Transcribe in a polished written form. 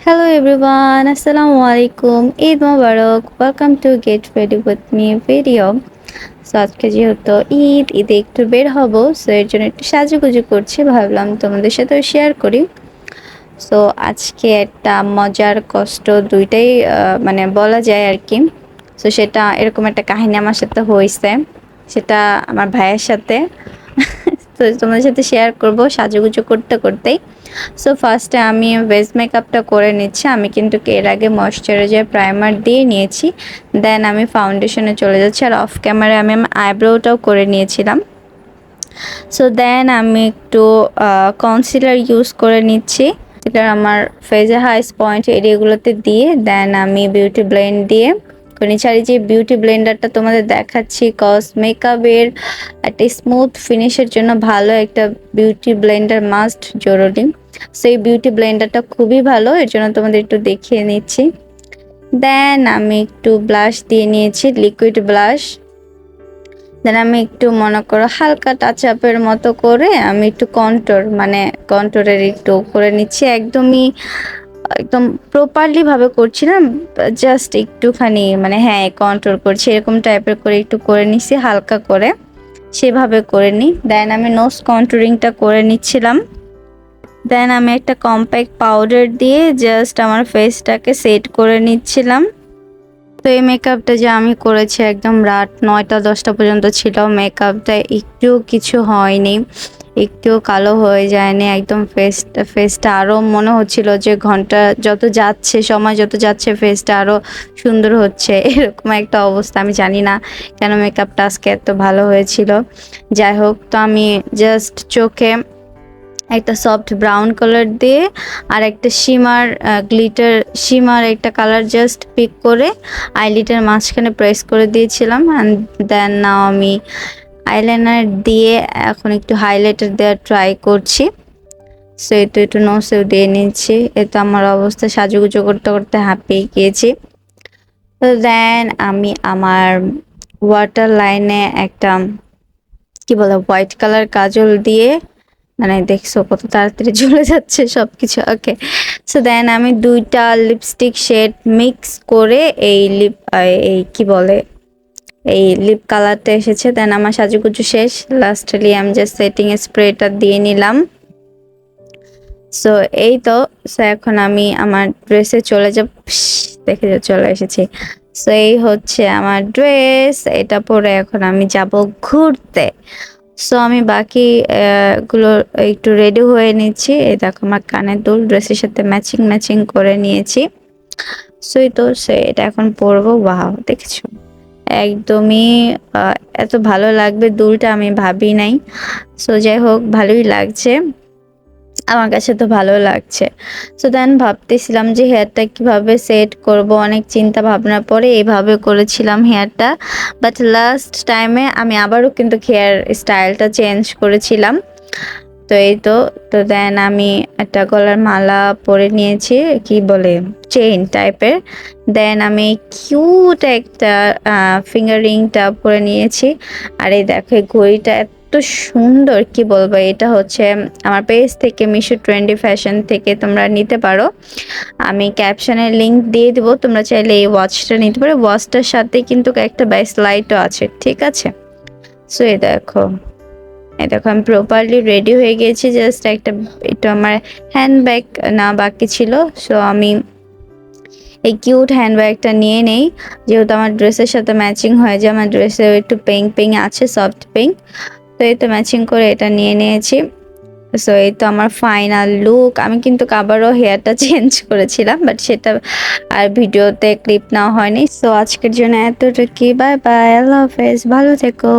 Hello everyone, Assalamu alaikum, Eid Mubarak, welcome to Get Ready with Me video. So আজকে যেহেতু ঈদে একটু বের হব, সো এর জন্য একটু সাজুগুজু করছি, ভাবলাম তোমাদের সাথেও শেয়ার করি। সো আজকে একটা মজার কষ্ট দুইটাই মানে বলা যায় আর কি। সো সেটা এরকম একটা কাহিনী আমার সাথে হয়েছে, সেটা আমার ভাইয়ের সাথে। তো তোমাদের সাথে শেয়ার করব সাজুগুজু করতে করতেই। সো ফার্স্টে আমি বেস মেকআপটা করে নিচ্ছি। আমি কিন্তু এর আগে ময়শ্চারাইজার প্রাইমার দিয়ে নিয়েছি, দেন আমি ফাউন্ডেশনে চলে যাচ্ছি। আর অফ ক্যামেরায় আমি আমার আইব্রোটাও করে নিয়েছিলাম। সো দেন আমি একটু কনসিলার ইউজ করে নিচ্ছি, যেটা আমার ফেসে হাইস পয়েন্ট এরিয়াগুলোতে দিয়ে দেন আমি বিউটি ব্লেন্ড দিয়ে করে নিচ্ছি। আর এই যে বিউটি ব্লেন্ডারটা তোমাদের দেখাচ্ছি, কজ মেকআপের একটা স্মুথ ফিনিশের জন্য ভালো একটা বিউটি ব্লেন্ডার মাস্ট জরুরি। সেই বিউটি ব্লেন্ডারটা খুবই ভালো, এর জন্য তোমাদের একটু দেখিয়ে নিচ্ছি। দেন আমি একটু ব্লাশ দিয়ে নিয়েছি, লিকুইড ব্লাশ। দেন আমি একটু মনে করো হালকা টাচ আপের মতো করে আমি একটু কন্ট্রোরের একটু করে নিচ্ছি। একদম প্রপারলি ভাবে করছি না, জাস্ট একটুখানি মানে হ্যাঁ কন্ট্রোল করছি, এরকম টাইপের করে একটু করে নিচ্ছি হালকা করে, সেভাবে করে নিই। দেন আমি নোজ কন্ট্রোরিংটা করে নিচ্ছিলাম। দেন আমি একটা কম্প্যাক্ট পাউডার দিয়ে জাস্ট আমার ফেসটাকে সেট করে নিচ্ছিলাম। তো এই মেকআপটা যে আমি করেছি একদম রাত 9টা-10টা পর্যন্ত ছিল, মেকআপটা একটুও কিছু হয়নি, একটুও কালো হয়ে যায়নি। একদম ফেসটা আরও মনে হচ্ছিল যে ঘন্টা যত যাচ্ছে, সময় যত যাচ্ছে ফেসটা আরও সুন্দর হচ্ছে, এরকম একটা অবস্থা। আমি জানি না কেন মেকআপটা আজকে এত ভালো হয়েছিল। যাই হোক, তো আমি জাস্ট চোখে একটা সফট ব্রাউন কালার দিয়ে আর একটা শিমার একটা কালার জাস্ট পিক করে আইলিডের মাঝখানে প্রেস করে দিয়েছিলাম। অ্যান্ড দেন নাও আমি আইলাইনার দিয়ে এখন একটু হাইলাইটার দেওয়ার ট্রাই করছি। সো একটু নোসেও দিয়ে নিচ্ছি। এতো আমার অবস্থা সাজুগুজু করতে করতে হাঁপিয়ে গিয়েছি। তো দেন আমি আমার ওয়াটার লাইনে একটা কি বলে হোয়াইট কালার কাজল দিয়ে, মানে দেখছো কত তাড়াতাড়ি ঝুলে যাচ্ছে সবকিছু। ওকে, সো দেন আমি দুইটা লিপস্টিক শেড মিক্স করে এই কি বলে এই লিপ কালারটা এসেছে। দেন আমার সাজুগুজু শেষ, লাস্টলি আমি জাস্ট সেটিং স্প্রেটা দিয়ে নিলাম। সো এই তো, সো এখন আমি আমার ড্রেসে চলে যাব। দেখে চলে এসেছি। সো এই হচ্ছে আমার ড্রেস, এটা পরে এখন আমি যাব ঘুরতে। সো আমি বাকি গুলো একটু রেডি হয়ে নিচ্ছি। এই দেখো আমার কানের দুল ড্রেসের সাথে ম্যাচিং করে নিয়েছি। সো এই তো এটা এখন পরবো। ওয়াও, দেখছো একদমই এত ভালো লাগবে দুলটা আমি ভাবি নাই। সো যাই হোক, ভালোই লাগছে, আমার কাছে তো ভালো লাগছে। সো দেন ভাবতেছিলাম যে হেয়ারটা কিভাবে সেট করব, অনেক চিন্তা ভাবনার পরে এইভাবে করেছিলাম হেয়ারটা। বাট লাস্ট টাইমে আমি আবারও কিন্তু হেয়ার স্টাইলটা চেঞ্জ করেছিলাম। তো এই তো, দেন আমি একটা গলার মালা পরে নিয়েছি, কি বলে চেইন টাইপের। দেন আমি কিউট একটা ফিঙ্গার রিংটা পরে নিয়েছি। আর এই দেখো ঘড়িটা এত সুন্দর, কি বলবো, এটা হচ্ছে আমার পেজ থেকে মিশো ট্রেন্ডি ফ্যাশন থেকে তোমরা নিতে পারো। আমি ক্যাপশনের লিংক দিয়ে দিব, তোমরা চাইলে এই ওয়াচটা নিতে পারো। ওয়াচটার সাথে কিন্তু একটা ব্রেসলাইটও আছে, ঠিক আছে। সো এই দেখো আমি প্রপারলি রেডি হয়ে গেছি। জাস্ট একটু আমার হ্যান্ডব্যাগ না বাকি ছিল, সো আমি এই কিউট হ্যান্ডব্যাগটা নিয়ে নেই, যেহেতু আমার ড্রেসের সাথে ম্যাচিং হয়ে যায়। আমার ড্রেসে একটু পিঙ্ক আছে, সফট পিঙ্ক। তো এই তো ম্যাচিং করে এটা নিয়ে নিয়েছি। সো এই তো আমার ফাইনাল লুক। আমি কিন্তু আবারও হেয়ারটা চেঞ্জ করেছিলাম, বাট সেটা আর ভিডিওতে ক্লিপ নেওয়া হয়নি। সো আজকের জন্য এতটুকুই, বাই বাই, আল্লাহ হাফেজ, ভালো থেকো।